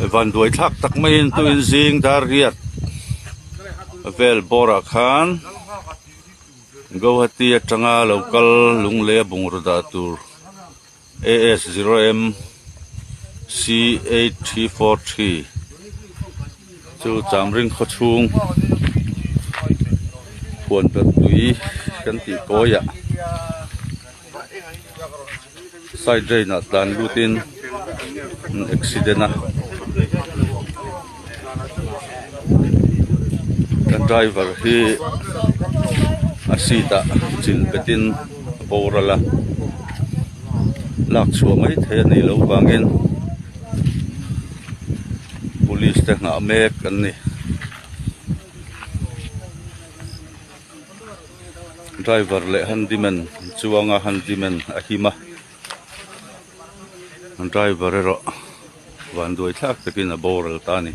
van đuổi thắc tắc main tu in zing dar riat vel bora khan Guwahati atanga local lungle bungrada tur AS0M C8343 chu chamring khochung huan pat tui kan ti koya side drain na tlan lutin accident na kan driver hi asita chin petin borala lak chua mai the nei lo wangin police te nga mek kan ni driver le handyman chuanga handyman ahima driver ero van doi thak takin a boral tani